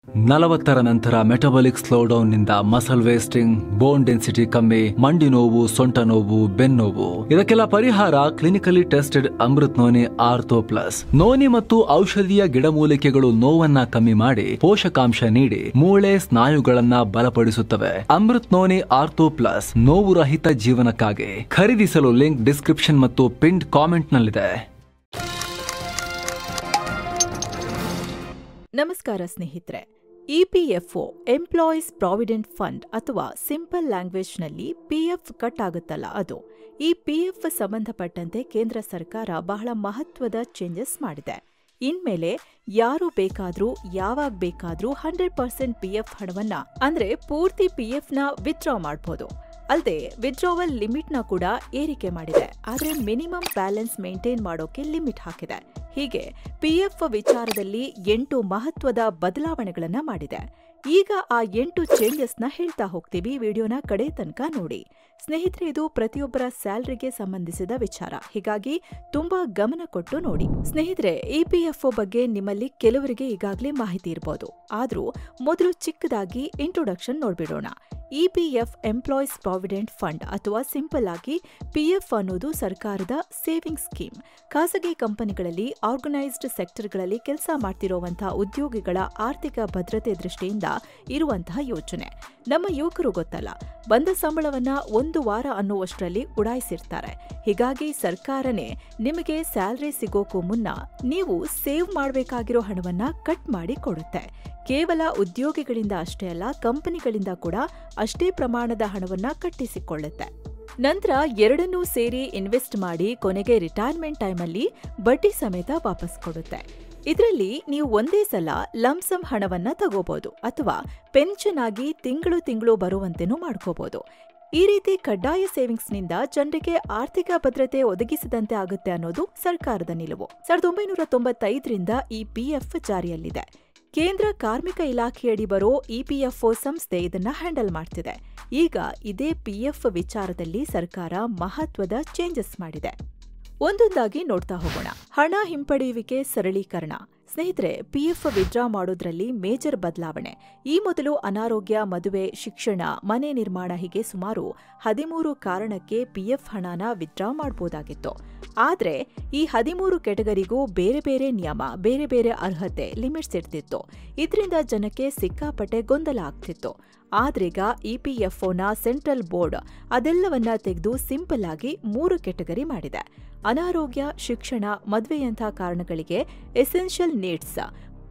40ರ ನಂತರ ಮೆಟಬಾಲಿಕ್ ಸ್ಲೋಡೌನ್ನಿಂದ muscle wasting, bone density ಕಮ್ಮಿ, ಮಂಡಿ ನೋವು, ಸೊಂಟ ನೋವು, ಬೆನ್ನೋವು ಇದಕ್ಕೆಲ್ಲ ಪರಿಹಾರ clinically tested Amrit noni ortho plus. Noni ಮತ್ತು ಔಷಧೀಯ ಗಿಡಮೂಲಿಕೆಗಳು ನೋವನ್ನ ಕಮ್ಮಿ ಮಾಡಿ ಪೋಷಕಾಂಶ ನೀಡಿ ಮೂಳೆ ಸ್ನಾಯುಗಳನ್ನ ಬಲಪಡಿಸುತ್ತವೆ. ಅಮೃತ್ ನೋನಿ ಆರ್ಥೋ ಪ್ಲಸ್ ನೋವು ರಹಿತ ಜೀವನಕ್ಕಾಗಿ ಖರೀದಿಸಲು ಲಿಂಕ್ ಡಿಸ್ಕ್ರಿಪ್ಷನ್ ಮತ್ತು ಪಿನ್ಡ್ ಕಾಮೆಂಟ್ ನಲ್ಲಿದೆ. ನಮಸ್ಕಾರ ಸ್ನೇಹಿತರೆ. ಇಪಿಎಫ್ಒ ಎಂಪ್ಲಾಯೀಸ್ ಪ್ರಾವಿಡೆಂಟ್ ಫಂಡ್ ಅಥವಾ ಸಿಂಪಲ್ ಲ್ಯಾಂಗ್ವೇಜ್ನಲ್ಲಿ ಪಿಎಫ್ ಕಟ್ ಆಗುತ್ತಲ್ಲ ಅದು. ಈ ಪಿಎಫ್ ಸಂಬಂಧಪಟ್ಟಂತೆ ಕೇಂದ್ರ ಸರ್ಕಾರ ಬಹಳ ಮಹತ್ವದ ಚೇಂಜಸ್ ಮಾಡಿದೆ. ಇನ್ಮೇಲೆ ಯಾರು ಬೇಕಾದ್ರೂ ಯಾವಾಗ ಬೇಕಾದ್ರೂ 100% ಪಿಎಫ್ ಹಣವನ್ನ ಅಂದ್ರೆ ಪೂರ್ತಿ ಪಿಎಫ್ನ ವಿತ್ಡ್ರಾ ಮಾಡಬಹುದು. ಅಲ್ಲದೆ ವಿತ್ಡ್ರಾವಲ್ ಲಿಮಿಟ್ನ ಕೂಡ ಏರಿಕೆ ಮಾಡಿದೆ. ಆದರೆ ಮಿನಿಮಮ್ ಬ್ಯಾಲೆನ್ಸ್ ಮೇಂಟೈನ್ ಮಾಡೋಕೆ ಲಿಮಿಟ್ ಹಾಕಿದೆ. ಹೀಗೆ ಪಿಎಫ್ ವಿಚಾರದಲ್ಲಿ 8 ಮಹತ್ವದ ಬದಲಾವಣೆಗಳನ್ನ ಮಾಡಿದೆ. ಈಗ ಆ 8 ಚೇಂಜಸ್ನ ಹೇಳ್ತಾ ಹೋಗ್ತೀವಿ. ವಿಡಿಯೋನ ಕಡೆ ತನಕ ನೋಡಿ. ಸ್ನೇಹಿತರೆ, ಇದು ಪ್ರತಿಯೊಬ್ಬರ ಸ್ಯಾಲರಿಗೆ ಸಂಬಂಧಿಸಿದ ವಿಚಾರ, ಹೀಗಾಗಿ ತುಂಬಾ ಗಮನ ಕೊಟ್ಟು ನೋಡಿ. ಸ್ನೇಹಿತರೆ, ಇಪಿಎಫ್ಒ ಬಗ್ಗೆ ನಿಮ್ಮಲ್ಲಿ ಕೆಲವರಿಗೆ ಈಗಾಗಲೇ ಮಾಹಿತಿ ಇರಬಹುದು. ಆದ್ರೂ ಮೊದಲು ಚಿಕ್ಕದಾಗಿ ಇಂಟ್ರೊಡಕ್ಷನ್ ನೋಡ್ಬಿಡೋಣ. ಇಪಿಎಫ್ ಎಂಪ್ಲಾಯೀಸ್ ಪ್ರಾವಿಡೆಂಟ್ ಫಂಡ್ ಅಥವಾ ಸಿಂಪಲ್ ಆಗಿ ಪಿಎಫ್ ಅನ್ನೋದು ಸರ್ಕಾರದ ಸೇವಿಂಗ್ ಸ್ಕೀಮ್. ಖಾಸಗಿ ಕಂಪನಿಗಳಲ್ಲಿ, ಆರ್ಗನೈಸ್ಡ್ ಸೆಕ್ಟರ್ಗಳಲ್ಲಿ ಕೆಲಸ ಮಾಡ್ತಿರುವಂತಹ ಉದ್ಯೋಗಿಗಳ ಆರ್ಥಿಕ ಭದ್ರತೆ ದೃಷ್ಟಿಯಿಂದ ಇರುವಂತಹ ಯೋಜನೆ. ನಮ್ಮ ಯುವಕರು ಗೊತ್ತಲ್ಲ, ಬಂದ ಸಂಬಳವನ್ನ 1 ವಾರ ಅನ್ನುವಷ್ಟರಲ್ಲಿ ಉಡಾಯಿಸಿರ್ತಾರೆ. ಹೀಗಾಗಿ ಸರ್ಕಾರನೇ ನಿಮಗೆ ಸ್ಯಾಲರಿ ಸಿಗೋಕ್ಕೂ ಮುನ್ನ ನೀವು ಸೇವ್ ಮಾಡಬೇಕಾಗಿರೋ ಹಣವನ್ನ ಕಟ್ ಮಾಡಿ ಕೊಡುತ್ತೆ. ಕೇವಲ ಉದ್ಯೋಗಿಗಳಿಂದ ಅಷ್ಟೇ ಅಲ್ಲ, ಕಂಪನಿಗಳಿಂದ ಕೂಡ ಅಷ್ಟೇ ಪ್ರಮಾಣದ ಹಣವನ್ನ ಕಟ್ಟಿಸಿಕೊಳ್ಳುತ್ತೆ. ನಂತರ ಎರಡನ್ನೂ ಸೇರಿ ಇನ್ವೆಸ್ಟ್ ಮಾಡಿ ಕೊನೆಗೆ ರಿಟೈರ್ಮೆಂಟ್ ಟೈಮಲ್ಲಿ ಬಡ್ಡಿ ಸಮೇತ ವಾಪಸ್ ಕೊಡುತ್ತೆ. ಇದರಲ್ಲಿ ನೀವು ಒಂದೇ ಸಲ ಲಂಸಮ್ ಹಣವನ್ನ ತಗೋಬಹುದು ಅಥವಾ ಪೆನ್ಷನ್ ಆಗಿ ತಿಂಗಳು ಬರುವಂತೆನೂ ಮಾಡ್ಕೋಬಹುದು. ಈ ರೀತಿ ಕಡ್ಡಾಯ ಸೇವಿಂಗ್ಸ್ನಿಂದ ಜನರಿಗೆ ಆರ್ಥಿಕ ಭದ್ರತೆ ಒದಗಿಸಿದಂತೆ ಆಗುತ್ತೆ ಅನ್ನೋದು ಸರ್ಕಾರದ ನಿಲುವು. 1995ರಿಂದ ಈ ಪಿಎಫ್ ಜಾರಿಯಲ್ಲಿದೆ. ಕೇಂದ್ರ ಕಾರ್ಮಿಕ ಇಲಾಖೆಯಡಿ ಬರೋ ಇಪಿಎಫ್ಒ ಸಂಸ್ಥೆ ಇದನ್ನ ಹ್ಯಾಂಡಲ್ ಮಾಡ್ತಿದೆ. ಈಗ ಇದೇ ಪಿಎಫ್ ವಿಚಾರದಲ್ಲಿ ಸರ್ಕಾರ ಮಹತ್ವದ ಚೇಂಜಸ್ ಮಾಡಿದೆ. ಒಂದೊಂದಾಗಿ ನೋಡ್ತಾ ಹೋಗೋಣ. ಹಣ ಹಿಂಪಡೆಯುವಿಕೆ ಸರಳೀಕರಣ. ಸ್ನೇಹಿತರೆ, ಪಿಎಫ್ ವಿತ್ಡ್ರಾ ಮಾಡೋದ್ರಲ್ಲಿ ಮೇಜರ್ ಬದಲಾವಣೆ. ಈ ಮೊದಲು ಅನಾರೋಗ್ಯ, ಮದುವೆ, ಶಿಕ್ಷಣ, ಮನೆ ನಿರ್ಮಾಣ ಹೀಗೆ ಸುಮಾರು 13 ಕಾರಣಕ್ಕೆ ಪಿಎಫ್ ಹಣನ ವಿತ್ಡ್ರಾ ಮಾಡಬಹುದಾಗಿತ್ತು. ಆದ್ರೆ ಈ 13 ಕೆಟಗರಿಗೂ ಬೇರೆ ಬೇರೆ ನಿಯಮ, ಬೇರೆ ಬೇರೆ ಅರ್ಹತೆ, ಲಿಮಿಟ್ಸ್ ಇರ್ತಿತ್ತು. ಇದರಿಂದ ಜನಕ್ಕೆ ಸಿಕ್ಕಾಪಟ್ಟೆ ಗೊಂದಲ ಆಗ್ತಿತ್ತು. ಆದ್ರೀಗ ಇಪಿಎಫ್ಒನ ಸೆಂಟ್ರಲ್ ಬೋರ್ಡ್ ಅದೆಲ್ಲವನ್ನ ತೆಗೆದು ಸಿಂಪಲ್ ಆಗಿ 3 ಕೆಟಗರಿ ಮಾಡಿದೆ. ಅನಾರೋಗ್ಯ, ಶಿಕ್ಷಣ, ಮದುವೆಯಂಥ ಕಾರಣಗಳಿಗೆ ಎಸೆನ್ಷಿಯಲ್ ನೀಡ್ಸ್,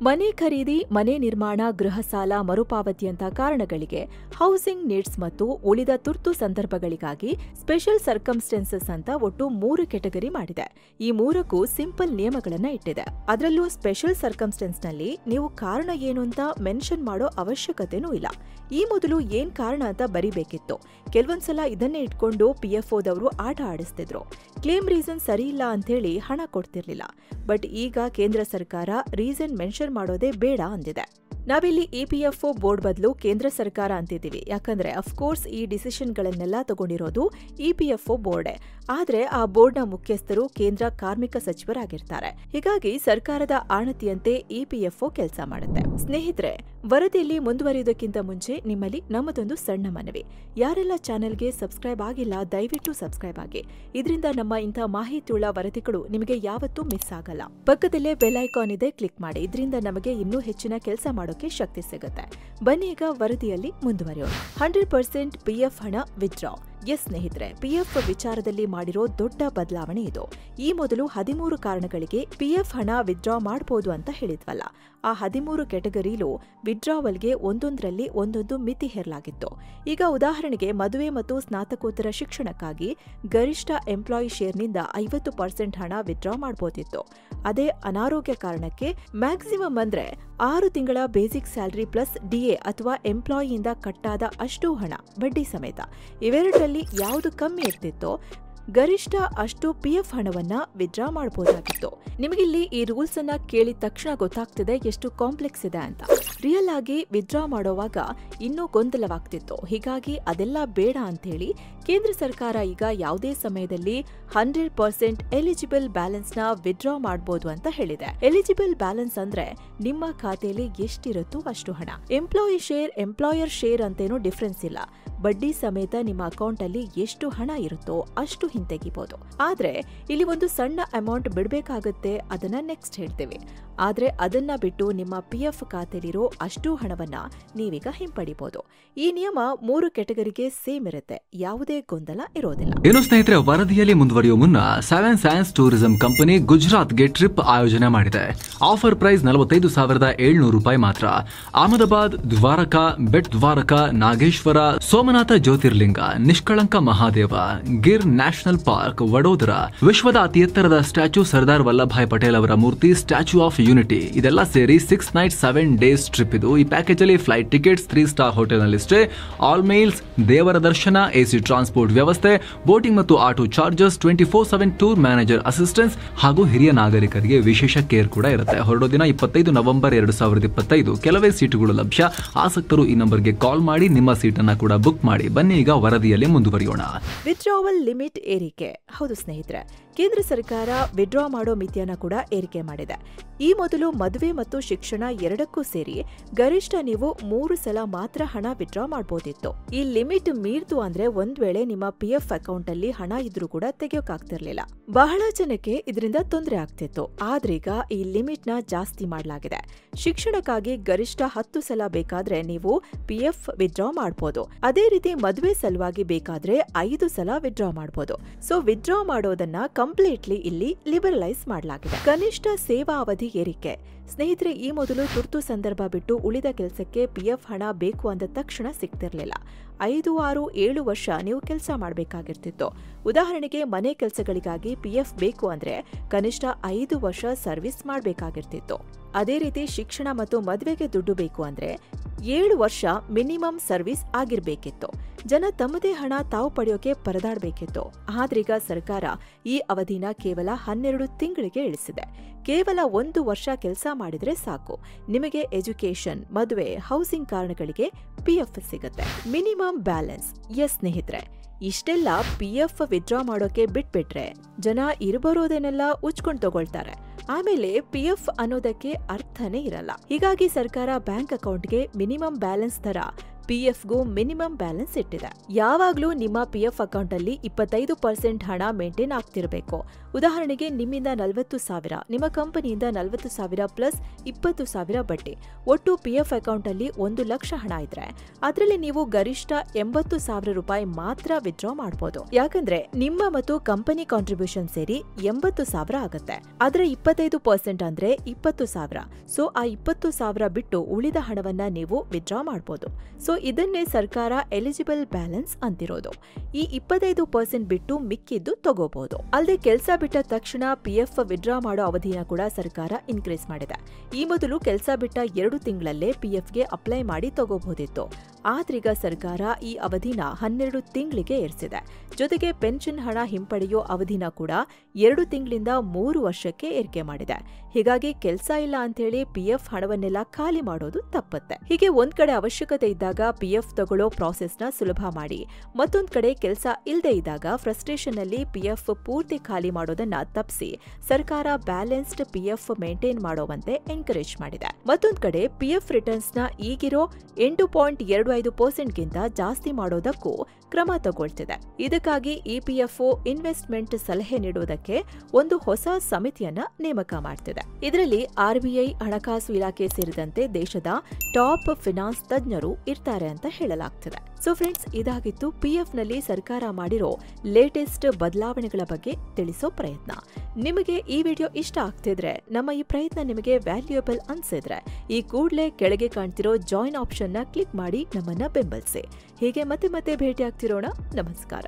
ಮನೆ ಖರೀದಿ, ಮನೆ ನಿರ್ಮಾಣ, ಗೃಹ ಸಾಲ ಮರುಪಾವತಿಯಂಥ ಕಾರಣಗಳಿಗೆ ಹೌಸಿಂಗ್ ನೀಡ್ಸ್ ಮತ್ತು ಉಳಿದ ತುರ್ತು ಸಂದರ್ಭಗಳಿಗಾಗಿ ಸ್ಪೆಷಲ್ ಸರ್ಕಮ್ಸ್ಟೆನ್ಸಸ್ ಅಂತ ಒಟ್ಟು 3 ಕೆಟಗರಿ ಮಾಡಿದೆ. ಈ 3ಕ್ಕೂ ಸಿಂಪಲ್ ನಿಯಮಗಳನ್ನ ಇಟ್ಟಿದೆ. ಅದರಲ್ಲೂ ಸ್ಪೆಷಲ್ ಸರ್ಕಮ್ಸ್ಟೆನ್ಸ್ನಲ್ಲಿ ನೀವು ಕಾರಣ ಏನು ಅಂತ ಮೆನ್ಷನ್ ಮಾಡೋ ಅವಶ್ಯಕತೆನೂ ಇಲ್ಲ. ಈ ಮೊದಲು ಏನ್ ಕಾರಣ ಅಂತ ಬರಿಬೇಕಿತ್ತು. ಕೆಲವೊಂದ್ಸಲ ಇದನ್ನೇ ಇಟ್ಕೊಂಡು ಪಿಎಫ್ಒದವರು ಆಟ ಆಡಿಸ್ತಿದ್ರು. ಕ್ಲೇಮ್ ರೀಸನ್ ಸರಿ ಇಲ್ಲ ಅಂಥೇಳಿ ಹಣ ಕೊಡ್ತಿರ್ಲಿಲ್ಲ. ಬಟ್ ಈಗ ಕೇಂದ್ರ ಸರ್ಕಾರ ರೀಸನ್ ಮೆನ್ಷನ್ ಮಾಡೋದೇ ಬೇಡ ಅಂದಿದೆ. ನಾವಿಲ್ಲಿ ಇಪಿಎಫ್ಒ ಬೋರ್ಡ್ ಬದಲು ಕೇಂದ್ರ ಸರ್ಕಾರ ಅಂತಿದ್ದೀವಿ. ಯಾಕಂದ್ರೆ ಅಫ್ಕೋರ್ಸ್ ಈ ಡಿಸಿಷನ್ಗಳನ್ನೆಲ್ಲ ತಗೊಂಡಿರೋದು ಇಪಿಎಫ್ಒ ಬೋರ್ಡೇ. ಆದ್ರೆ ಆ ಬೋರ್ಡ್ನ ಮುಖ್ಯಸ್ಥರು ಕೇಂದ್ರ ಕಾರ್ಮಿಕ ಸಚಿವರಾಗಿರ್ತಾರೆ. ಹೀಗಾಗಿ ಸರ್ಕಾರದ ಆಣತಿಯಂತೆ ಇಪಿಎಫ್ಒ ಕೆಲಸ ಮಾಡುತ್ತೆ. ಸ್ನೇಹಿತರೆ, ವರದಿಯಲ್ಲಿ ಮುಂದುವರಿಯುವುದಕ್ಕಿಂತ ಮುಂಚೆ ನಿಮ್ಮಲ್ಲಿ ನಮ್ಮದೊಂದು ಸಣ್ಣ ಮನವಿ. ಯಾರೆಲ್ಲ ಚಾನೆಲ್ಗೆ ಸಬ್ಸ್ಕ್ರೈಬ್ ಆಗಿಲ್ಲ, ದಯವಿಟ್ಟು ಸಬ್ಸ್ಕ್ರೈಬ್ ಆಗಿ. ಇದರಿಂದ ನಮ್ಮ ಇಂಥ ಮಾಹಿತಿಯುಳ್ಳ ವರದಿಗಳು ನಿಮಗೆ ಯಾವತ್ತೂ ಮಿಸ್ ಆಗಲ್ಲ. ಪಕ್ಕದಲ್ಲೇ ಬೆಲ್ ಐಕಾನ್ ಇದೆ, ಕ್ಲಿಕ್ ಮಾಡಿ. ಇದರಿಂದ ನಮಗೆ ಇನ್ನೂ ಹೆಚ್ಚಿನ ಕೆಲಸ ಮಾಡೋಕೆ ಶಕ್ತಿ ಸಿಗುತ್ತೆ. ಬನ್ನಿ ಈಗ ವರದಿಯಲ್ಲಿ ಮುಂದುವರಿಯೋಣ. 100% ಪಿಎಫ್ ಹಣ ವಿತ್ಡ್ರಾ. ಎಸ್ ಸ್ನೇಹಿತರೆ, ಪಿಎಫ್ ವಿಚಾರದಲ್ಲಿ ಮಾಡಿರೋ ದೊಡ್ಡ ಬದಲಾವಣೆ ಇದು. ಈ ಮೊದಲು 13 ಕಾರಣಗಳಿಗೆ ಪಿಎಫ್ ಹಣ ವಿತ್ಡ್ರಾ ಮಾಡಬಹುದು ಅಂತ ಹೇಳಿದ್ವಲ್ಲ. ಆ 13 ಕೆಟಗರಿಲೂ ವಿತ್ಡ್ರಾವಲ್ಗೆ ಒಂದೊಂದರಲ್ಲಿ ಒಂದೊಂದು ಮಿತಿ ಹೇರಲಾಗಿತ್ತು. ಈಗ ಉದಾಹರಣೆಗೆ ಮದುವೆ ಮತ್ತು ಸ್ನಾತಕೋತ್ತರ ಶಿಕ್ಷಣಕ್ಕಾಗಿ ಗರಿಷ್ಠ ಎಂಪ್ಲಾಯಿ ಶೇರ್ನಿಂದ 50% ಹಣ ವಿತ್ಡ್ರಾ ಮಾಡಬಹುದಿತ್ತು. ಅದೇ ಅನಾರೋಗ್ಯ ಕಾರಣಕ್ಕೆ ಮ್ಯಾಕ್ಸಿಮಮ್ ಅಂದ್ರೆ 6 ತಿಂಗಳ ಬೇಸಿಕ್ ಸ್ಯಾಲರಿ ಪ್ಲಸ್ ಡಿಎ ಅಥವಾ ಎಂಪ್ಲಾಯಿಯಿಂದ ಕಟ್ಟಾದ ಅಷ್ಟು ಹಣ ಬಡ್ಡಿ ಸಮೇತ. ಇವೆರಡರಲ್ಲಿ ಯಾವುದು ಕಮ್ಮಿ ಇರ್ತಿತ್ತೋ ಗರಿಷ್ಠ ಅಷ್ಟು ಪಿಎಫ್ ಹಣವನ್ನ ವಿತ್ಡ್ರಾ ಮಾಡಬಹುದಾಗಿತ್ತು. ನಿಮಗಿಲ್ಲಿ ಈ ರೂಲ್ಸ್ ಅನ್ನ ಕೇಳಿದ ತಕ್ಷಣ ಗೊತ್ತಾಗ್ತಿದೆ ಎಷ್ಟು ಕಾಂಪ್ಲೆಕ್ಸ್ ಇದೆ ಅಂತ. ರಿಯಲ್ ಆಗಿ ವಿತ್ಡ್ರಾ ಮಾಡೋವಾಗ ಇನ್ನೂ ಗೊಂದಲವಾಗ್ತಿತ್ತು. ಹೀಗಾಗಿ ಅದೆಲ್ಲ ಬೇಡ ಅಂತ ಹೇಳಿ ಕೇಂದ್ರ ಸರ್ಕಾರ ಈಗ ಯಾವುದೇ ಸಮಯದಲ್ಲಿ 100% ಎಲಿಜಿಬಲ್ ಬ್ಯಾಲೆನ್ಸ್ ನ ವಿಡ್ರಾ ಮಾಡಬಹುದು ಅಂತ ಹೇಳಿದೆ. ಎಲಿಜಿಬಲ್ ಬ್ಯಾಲೆನ್ಸ್ ಅಂದ್ರೆ ನಿಮ್ಮ ಖಾತೆಯಲ್ಲಿ ಎಷ್ಟಿರುತ್ತೋ ಅಷ್ಟು ಹಣ. ಎಂಪ್ಲಾಯಿ ಶೇರ್, ಎಂಪ್ಲಾಯರ್ ಶೇರ್ ಅಂತೇನೂ ಡಿಫರೆನ್ಸ್ ಇಲ್ಲ. ಬಡ್ಡಿ ಸಮೇತ ನಿಮ್ಮ ಅಕೌಂಟ್ ಅಲ್ಲಿ ಎಷ್ಟು ಹಣ ಇರುತ್ತೋ ಅಷ್ಟು ಹಿಂತೆಗಿಬಹುದು. ಆದ್ರೆ ಇಲ್ಲಿ ಒಂದು ಸಣ್ಣ ಅಮೌಂಟ್ ಬಿಡಬೇಕಾಗುತ್ತೆ, ಅದನ್ನ ನೆಕ್ಸ್ಟ್ ಹೇಳ್ತೇವೆ. ಆದ್ರೆ ಅದನ್ನ ಬಿಟ್ಟು ನಿಮ್ಮ PF ಖಾತೆಲಿರೋ ಅಷ್ಟು ಹಣವನ್ನ ನೀವೀಗ ಹಿಂಪಡಿಬಹುದು. ಈ ನಿಯಮ 3 ಕೆಟಗರಿಗೆ ಸೇಮ್ ಇರುತ್ತೆ, ಯಾವುದೇ ಗೊಂದಲ ಇರೋದಿಲ್ಲ. ಏನು ಸ್ನೇಹಿತರೆ, ವರದಿಯಲ್ಲಿ ಮುಂದುವರಿಯುವ ಮುನ್ನ ಸೆವೆನ್ ಸೈನ್ಸ್ ಟೂರಿಸಂ ಕಂಪನಿ ಗುಜರಾತ್ಗೆ ಟ್ರಿಪ್ ಆಯೋಜನೆ ಮಾಡಿದೆ. ಆಫರ್ ಪ್ರೈಸ್ 45,700 ರೂಪಾಯಿ ಮಾತ್ರ. ಅಹಮದಾಬಾದ್, ದ್ವಾರಕಾ, ಬೆಟ್ ದ್ವಾರಕಾ, ನಾಗೇಶ್ವರ, ಸೋಮನಾಥ ಜ್ಯೋತಿರ್ಲಿಂಗ, ನಿಷ್ಕಳಂಕ ಮಹಾದೇವ, ಗಿರ್ ನ್ಯಾಷನಲ್ ಪಾರ್ಕ್, ವಡೋದರ, ವಿಶ್ವದ ಅತಿ ಎತ್ತರದ ಸ್ಟ್ಯಾಚ್ಯೂ ಸರ್ದಾರ್ ವಲ್ಲಭಾಯ್ ಪಟೇಲ್ ಅವರ ಮೂರ್ತಿ, ಸ್ಟ್ಯಾಚ್ಯೂ ಆಫ್ ಯೂನಿಟಿ, ಇದೆಲ್ಲ ಸೇರಿ 6 ನೈಟ್ 7 ಡೇಸ್ ಟ್ರಿಪ್ ಇದು. ಈ ಪ್ಯಾಕೇಜ್ ಅಲ್ಲಿ ಫ್ಲೈಟ್ ಟಿಕೆಟ್ಸ್, 3 ಸ್ಟಾರ್ ಹೋಟೆಲ್ ನಲ್ಲಿ ಸ್ಟೇ, ಆಲ್ ಮೀಲ್ಸ್, ದೇವರ ದರ್ಶನ, AC ಟ್ರಾನ್ಸ್ಪೋರ್ಟ್ ವ್ಯವಸ್ಥೆ, ಬೋಟಿಂಗ್ ಮತ್ತು auto charges, 24/7 tour manager assistance ಹಾಗೂ ಹಿರಿಯ ನಾಗರಿಕರಿಗೆ ವಿಶೇಷ ಕೇರ್ ಕೂಡ ಇರುತ್ತೆ. ಹೊರಡೋ ದಿನ 25 ನವೆಂಬರ್ 2025. ಕೆಲವೇ ಸೀಟುಗಳು ಲಭ್ಯ. ಆಸಕ್ತರು ಈ ನಂಬರ್ಗೆ ಕಾಲ್ ಮಾಡಿ ನಿಮ್ಮ ಸೀಟನ್ನ ಕೂಡ ಬುಕ್ ಮಾಡಿ. ಬನ್ನಿ ಈಗ ವರದಿಯಲ್ಲಿ ಮುಂದುವರಿಯೋಣ. ವಿಡ್ರಾವಲ್ ಲಿಮಿಟ್ ಏರಿಕೆ. ಹೌದು ಸ್ನೇಹಿತರೆ, ಕೇಂದ್ರ ಸರ್ಕಾರ ವಿಡ್ರಾ ಮಾಡೋ ಮಿತಿಯನ್ನ ಕೂಡ ಏರಿಕೆ ಮಾಡಿದೆ. ಈ ಮೊದಲು ಮದುವೆ ಮತ್ತು ಶಿಕ್ಷಣ ಎರಡಕ್ಕೂ ಸೇರಿ ಗರಿಷ್ಠ ನೀವು 3 ಸಲ ಮಾತ್ರ ಹಣ ವಿಡ್ರಾ ಮಾಡಬಹುದಿತ್ತು. ಈ ಲಿಮಿಟ್ ಮೀರ್ತು ಅಂದ್ರೆ ಒಂದ್ ವೇಳೆ ನಿಮ್ಮ PF ಅಕೌಂಟ್ ಅಲ್ಲಿ ಹಣ ಇದ್ರೂ ಕೂಡ ತೆಗೆಯೋಕಾಗ್ತಿರ್ಲಿಲ್ಲ. ಬಹಳ ಜನಕ್ಕೆ ಇದರಿಂದ ತೊಂದರೆ ಆಗ್ತಿತ್ತು. ಆದ್ರೀಗ ಈ ಲಿಮಿಟ್ ನ ಜಾಸ್ತಿ ಮಾಡಲಾಗಿದೆ. ಶಿಕ್ಷಣಕ್ಕಾಗಿ ಗರಿಷ್ಠ 10 ಸಲ ಬೇಕಾದ್ರೆ ನೀವು PF ವಿಡ್ರಾ ಮಾಡಬಹುದು. ಅದೇ ರೀತಿ ಮದುವೆ ಸಲುವಾಗಿ ಬೇಕಾದ್ರೆ 5 ಸಲ ವಿಡ್ರಾ ಮಾಡಬಹುದು. ಸೊ ವಿಡ್ರಾ ಮಾಡೋದನ್ನ ಕಂಪ್ಲೀಟ್ಲಿ ಇಲ್ಲಿ ಲಿಬರಲೈಸ್ ಮಾಡಲಾಗಿದೆ. ಕನಿಷ್ಠ ಸೇವಾ ಅವಧಿ ಏರಿಕೆ. ಸ್ನೇಹಿತರೆ, ಈ ಮೊದಲು ತುರ್ತು ಸಂದರ್ಭ ಬಿಟ್ಟು ಉಳಿದ ಕೆಲಸಕ್ಕೆ PF ಹಣ ಬೇಕು ಅಂದ ತಕ್ಷಣ ಸಿಗ್ತಿರ್ಲಿಲ್ಲ. 5, 6, 7 ವರ್ಷ ನೀವು ಕೆಲಸ ಮಾಡಬೇಕಾಗಿರ್ತಿತ್ತು. ಉದಾಹರಣೆಗೆ ಮನೆ ಕೆಲಸಗಳಿಗಾಗಿ PF ಬೇಕು ಅಂದ್ರೆ ಕನಿಷ್ಠ 5 ವರ್ಷ ಸರ್ವಿಸ್ ಮಾಡಬೇಕಾಗಿರ್ತಿತ್ತು. ಅದೇ ರೀತಿ ಶಿಕ್ಷಣ ಮತ್ತು ಮದುವೆಗೆ ದುಡ್ಡು ಬೇಕು ಅಂದ್ರೆ 7 ವರ್ಷ ಮಿನಿಮಮ್ ಸರ್ವಿಸ್ ಆಗಿರ್ಬೇಕಿತ್ತು. ಜನ ತಮ್ಮದೇ ಹಣ ತಾವು ಪಡೆಯೋಕೆ ಪರದಾಡಬೇಕಿತ್ತು. ಆದ್ರೀಗ ಸರ್ಕಾರ ಈ ಅವಧಿನ ಕೇವಲ 12 ತಿಂಗಳಿಗೆ ಇಳಿಸಿದೆ. ಕೇವಲ 1 ವರ್ಷ ಕೆಲಸ ಮಾಡಿದ್ರೆ ಸಾಕು, ನಿಮಗೆ ಎಜುಕೇಶನ್, ಮದುವೆ, ಹೌಸಿಂಗ್ ಕಾರಣಗಳಿಗೆ PF ಸಿಗುತ್ತೆ. Minimum balance. ಎಸ್ ಸ್ನೇಹಿತರೆ, ಇಷ್ಟೆಲ್ಲ PF ವಿಡ್ರಾ ಮಾಡೋಕೆ ಬಿಟ್ಬಿಟ್ರೆ ಜನ ಇರಬರೋದನ್ನೆಲ್ಲ ಉಚ್ಕೊಂಡ್ ತಗೊಳ್ತಾರೆ. ಆಮೇಲೆ PF ಅನ್ನೋದಕ್ಕೆ ಅರ್ಥನೇ ಇರಲ್ಲ. ಹೀಗಾಗಿ ಸರ್ಕಾರ ಬ್ಯಾಂಕ್ ಅಕೌಂಟ್ಗೆ ಮಿನಿಮಮ್ ಬ್ಯಾಲೆನ್ಸ್ ತರ PFಗೂ ಮಿನಿಮಮ್ ಬ್ಯಾಲೆನ್ಸ್ ಇಟ್ಟಿದೆ. ಯಾವಾಗ್ಲೂ ನಿಮ್ಮ PF ಅಕೌಂಟ್ ಅಲ್ಲಿ 25% ಹಣ ಮೇಂಟೈನ್ ಆಗ್ತಿರಬೇಕು. ಉದಾಹರಣೆಗೆ ನಿಮ್ಮಿಂದ 40,000, ನಿಮ್ಮ ಕಂಪನಿಯಿಂದ 40,000 ಪ್ಲಸ್ 20,000 ಬಡ್ಡಿ, ಒಟ್ಟು PF ಅಕೌಂಟ್ ಅಲ್ಲಿ 1 ಲಕ್ಷ ಹಣ ಇದ್ರೆ ಅದರಲ್ಲಿ ನೀವು ಗರಿಷ್ಠ 80,000 ರೂಪಾಯಿ ಮಾತ್ರ ವಿಡ್ರಾ ಮಾಡಬಹುದು. ಯಾಕಂದ್ರೆ ನಿಮ್ಮ ಮತ್ತು ಕಂಪನಿ ಕಾಂಟ್ರಿಬ್ಯೂಷನ್ ಸೇರಿ 80,000 ಆಗುತ್ತೆ. ಅದರ 25% ಅಂದ್ರೆ 20,000. ಸೊ ಆ 20,000 ಬಿಟ್ಟು ಉಳಿದ ಹಣವನ್ನ ನೀವು ವಿಡ್ರಾ ಮಾಡಬಹುದು. ಸೊ ಇದನ್ನೇ ಸರ್ಕಾರ ಎಲಿಜಿಬಲ್ ಬ್ಯಾಲೆನ್ಸ್ ಅಂತಿರೋದು. ಈ 25% ಬಿಟ್ಟು ಮಿಕ್ಕಿದ್ದು ತಗೋಬಹುದು. ಅಲ್ಲದೆ ಕೆಲಸ ಬಿಟ್ಟ ತಕ್ಷಣ PF ವಿಡ್ರಾ ಮಾಡೋ ಅವಧಿನ ಕೂಡ ಸರ್ಕಾರ ಇನ್ಕ್ರೀಸ್ ಮಾಡಿದೆ. ಈ ಮೊದಲು ಕೆಲಸ ಬಿಟ್ಟ 2 ತಿಂಗಳಲ್ಲೇ PFಗೆ ಅಪ್ಲೈ ಮಾಡಿ ತಗೋಬಹುದಿತ್ತು. ಆದ್ರೀಗ ಸರ್ಕಾರ ಈ ಅವಧಿನ 12 ತಿಂಗಳಿಗೆ ಏರಿಸಿದೆ. ಜೊತೆಗೆ ಪೆನ್ಷನ್ ಹಣ ಹಿಂಪಡೆಯೋ ಅವಧಿನ ಕೂಡ 2 ತಿಂಗಳಿಂದ 3 ವರ್ಷಕ್ಕೆ ಏರಿಕೆ ಮಾಡಿದೆ. ಹೀಗಾಗಿ ಕೆಲಸ ಇಲ್ಲ ಅಂತೇಳಿ PF ಹಣವನ್ನೆಲ್ಲ ಖಾಲಿ ಮಾಡೋದು ತಪ್ಪತ್ತೆ. ಹೀಗೆ ಒಂದ್ ಕಡೆ ಅವಶ್ಯಕತೆ ಇದ್ದಾಗ PF ತಗೊಳ್ಳೋ ಪ್ರಾಸೆಸ್ ನ ಸುಲಭ ಮಾಡಿ, ಮತ್ತೊಂದ್ ಕಡೆ ಕೆಲಸ ಇಲ್ಲದೆ ಇದ್ದಾಗ ಫ್ರಸ್ಟ್ರೇಷನ್ ನಲ್ಲಿ PF ಪೂರ್ತಿ ಖಾಲಿ ಮಾಡೋದನ್ನ ತಪ್ಪಿಸಿ ಸರ್ಕಾರ ಬ್ಯಾಲೆನ್ಸ್ಡ್ PF ಮೇಂಟೈನ್ ಮಾಡೋವಂತೆ ಎನ್ಕರೇಜ್ ಮಾಡಿದೆ. ಮತ್ತೊಂದ್ ಕಡೆ PF ರಿಟರ್ನ್ಸ್ ನ ಈಗಿರೋ 8.25% ಗಿಂತ ಜಾಸ್ತಿ ಮಾಡೋದಕ್ಕೂ ಕ್ರಮ ತಗೊಳ್ತಿದೆ. ಇದಕ್ಕಾಗಿ EPFO ಇನ್ವೆಸ್ಟ್ಮೆಂಟ್ ಸಲಹೆ ನೀಡುವುದಕ್ಕೆ ಒಂದು ಹೊಸ ಸಮಿತಿಯನ್ನ ನೇಮಕ ಮಾಡ್ತಿದೆ. ಇದರಲ್ಲಿ RBI, ಹಣಕಾಸು ಇಲಾಖೆ ಸೇರಿದಂತೆ ದೇಶದ ಟಾಪ್ ಫಿನಾನ್ಸ್ ತಜ್ಞರು ಇರ್ತಾರೆ ಅಂತ ಹೇಳಲಾಗ್ತಿದೆ. ಸೊ ಫ್ರೆಂಡ್ಸ್, ಇದಾಗಿತ್ತು PF ನಲ್ಲಿ ಸರ್ಕಾರ ಮಾಡಿರೋ ಲೇಟೆಸ್ಟ್ ಬದಲಾವಣೆಗಳ ಬಗ್ಗೆ ತಿಳಿಸೋ ಪ್ರಯತ್ನ. ನಿಮಗೆ ಈ ವಿಡಿಯೋ ಇಷ್ಟ ಆಗ್ತಿದ್ರೆ, ನಮ್ಮ ಈ ಪ್ರಯತ್ನ ನಿಮಗೆ ವ್ಯಾಲ್ಯೂಯಬಲ್ ಅನ್ಸಿದ್ರೆ ಈ ಕೂಡಲೇ ಕೆಳಗೆ ಕಾಣ್ತಿರೋ ಜಾಯಿನ್ ಆಪ್ಷನ್ ನ ಕ್ಲಿಕ್ ಮಾಡಿ ನಮ್ಮನ್ನ ಬೆಂಬಲಿಸಿ. ಹೀಗೆ ಮತ್ತೆ ಭೇಟಿ ಆಗ್ತಿರೋಣ. ನಮಸ್ಕಾರ.